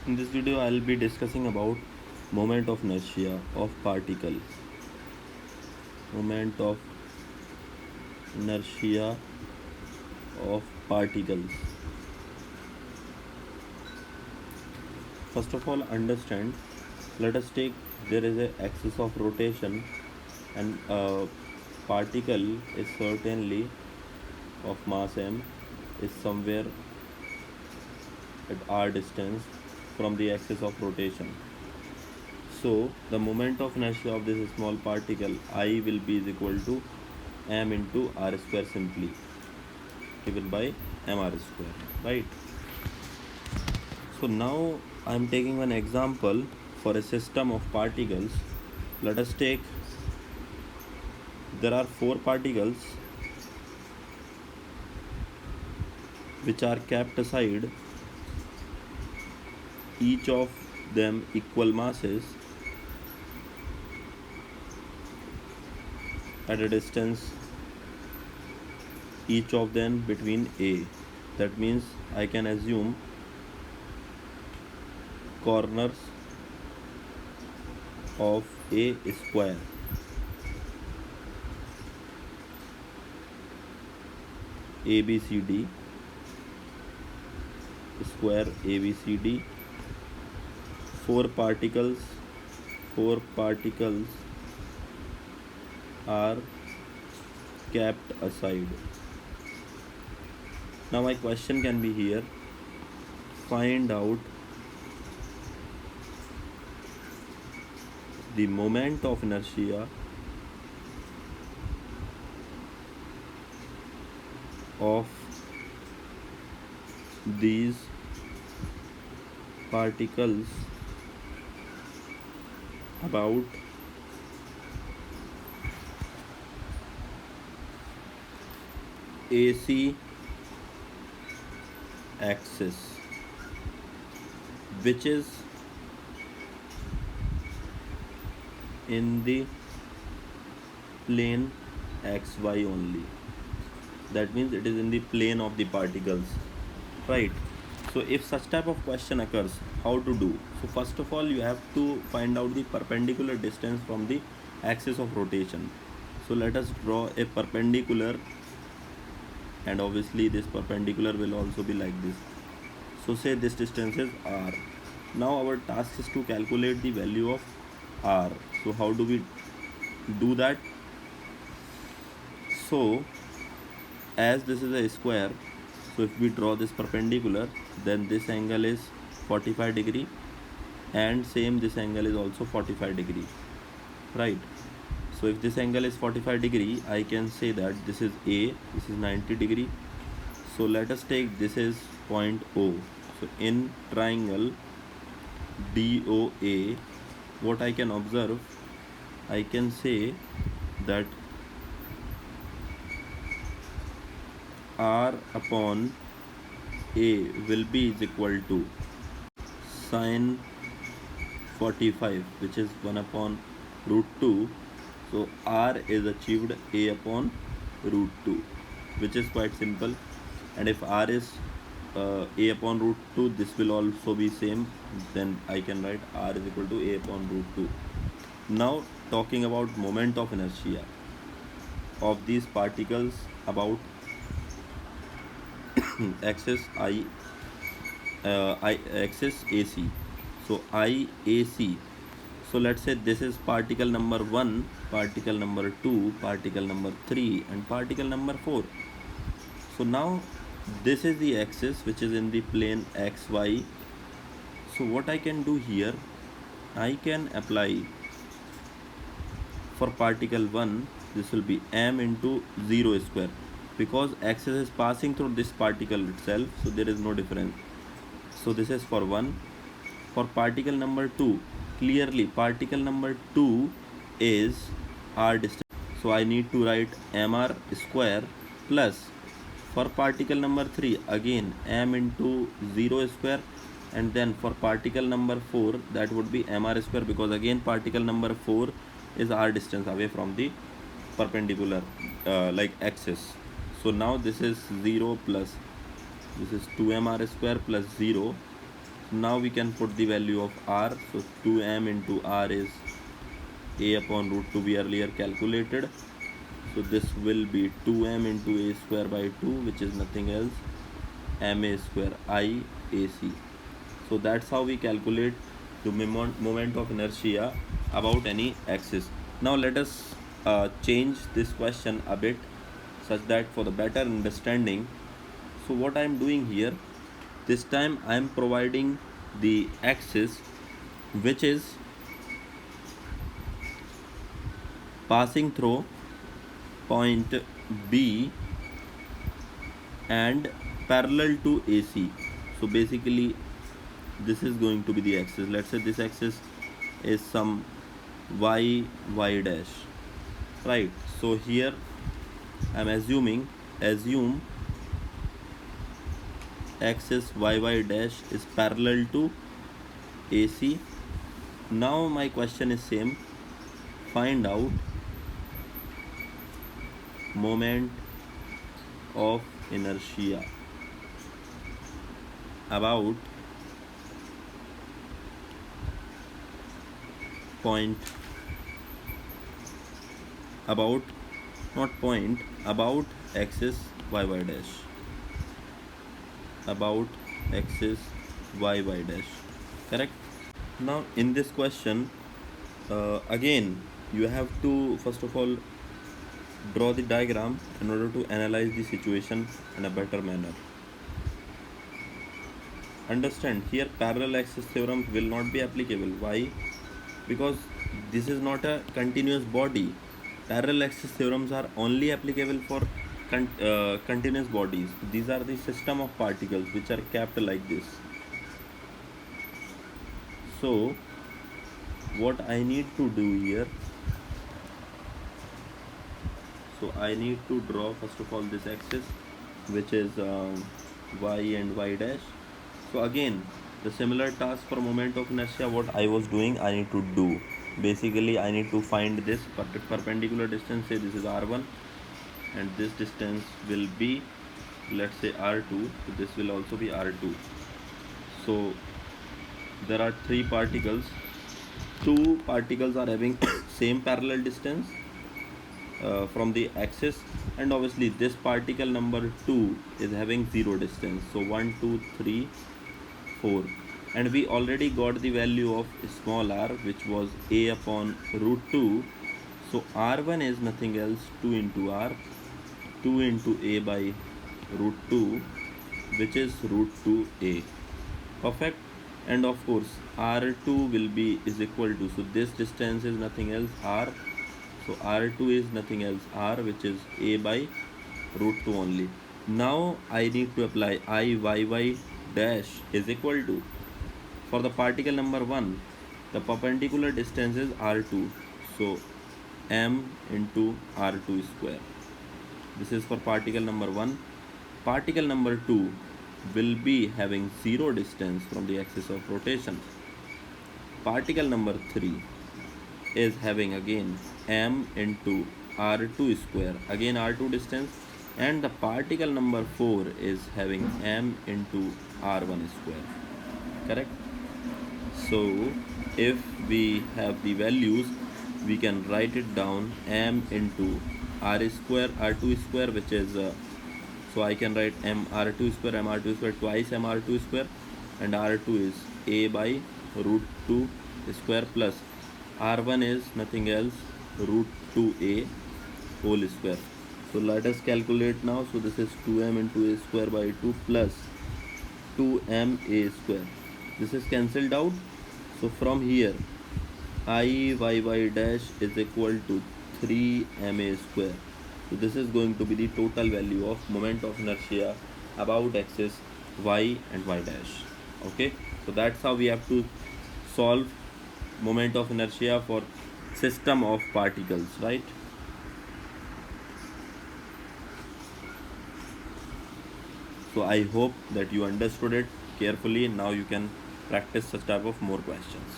In this video, I'll be discussing about moment of inertia of particle. Moment of inertia of particles. First of all, understand. Let us take there is an axis of rotation, and a particle is certainly of mass m is somewhere at r distance from the axis of rotation. So the moment of inertia of this small particle I will be is equal to m into r square, simply given by mr square, right? So now I am taking one example for a system of particles. Let us take, there are four particles which are kept aside, each of them equal masses at a distance each of them between a. That means I can assume corners of a square ABCD, square ABCD. Four particles are kept aside. Now my question can be here, find out the moment of inertia of these particles about AC axis, which is in the plane xy only. That means it is in the plane of the particles, right? So if such type of question occurs, how to do? So first of all, you have to find out the perpendicular distance from the axis of rotation. So let us draw a perpendicular, and obviously this perpendicular will also be like this. So say this distance is r. Now our task is to calculate the value of r. So how do we do that? So as this is a square, so if we draw this perpendicular, then this angle is 45 degree, and same this angle is also 45 degree, right? So if this angle is 45 degree, I can say that this is A, this is 90 degree. So let us take this is point O. So in triangle DOA, what I can observe, I can say that R upon A will be is equal to sine 45, which is 1 upon root 2. So R is achieved A upon root 2, which is quite simple. And if R is A upon root 2, this will also be same. Then I can write R is equal to A upon root 2. Now talking about moment of inertia of these particles about axis axis AC. So IAC. So let's say this is particle number 1, particle number 2, particle number 3, and particle number 4. So now this is the axis which is in the plane XY. So what I can do here, I can apply for particle 1, this will be m into 0 square, because axis is passing through this particle itself, so there is no difference. So this is for 1. For particle number 2, clearly particle number 2 is r distance, so I need to write mr square plus, for particle number 3 again m into 0 square, and then for particle number 4 that would be mr square, because again particle number 4 is r distance away from the perpendicular like axis. So now this is 0 plus this is 2mr square plus 0. Now we can put the value of r. So 2m into r is a upon root 2 we earlier calculated. So this will be 2m into a square by 2, which is nothing else ma square I ac. So that's how we calculate the moment of inertia about any axis. Now let us change this question a bit such that for the better understanding. So what I am doing here, this time I am providing the axis which is passing through point B and parallel to AC. So basically this is going to be the axis. Let's say this axis is some y dash, right? So here I'm assume axis y dash is parallel to AC. Now my question is same, find out moment of inertia about point, about axis y dash, about axis y dash, correct? Now in this question again you have to first of all draw the diagram in order to analyze the situation in a better manner. Understand, here parallel axis theorem will not be applicable. Why? Because this is not a continuous body. Parallel axis theorems are only applicable for continuous bodies. These are the system of particles which are kept like this. So what I need to do here, so I need to draw first of all this axis which is y and y dash. So again the similar task for moment of inertia what I was doing, I need to do. Basically I need to find this perpendicular distance. Say this is r1 and this distance will be, let's say, r2. So this will also be r2. So there are three particles. Two particles are having same parallel distance from the axis, and obviously this particle number 2 is having 0 distance. So 1 2 3 4, and we already got the value of small r which was a upon root 2. So r1 is nothing else 2 into r, 2 into a by root 2, which is root 2a. Perfect. And of course r2 will be is equal to, so this distance is nothing else r, so r2 is nothing else r, which is a by root 2 only. Now I need to apply I dash is equal to, for the particle number 1 the perpendicular distance is r2, so m into r2 square. This is for particle number 1. Particle number 2 will be having 0 distance from the axis of rotation. Particle number 3 is having again m into r2 square, again r2 distance, and the particle number 4 is having m into r1 square, correct? So if we have the values, we can write it down, m into r square r2 square, which is so I can write mr2 square twice mr2 square, and r2 is a by root 2 square plus r1 is nothing else root 2a whole square. So let us calculate now. So this is 2m into a square by 2 plus 2ma square. This is cancelled out. So from here I dash is equal to 3ma square. So this is going to be the total value of moment of inertia about axis y and y dash. Okay, so that's how we have to solve moment of inertia for system of particles, right? So I hope that you understood it carefully. Now you can practice such type of more questions.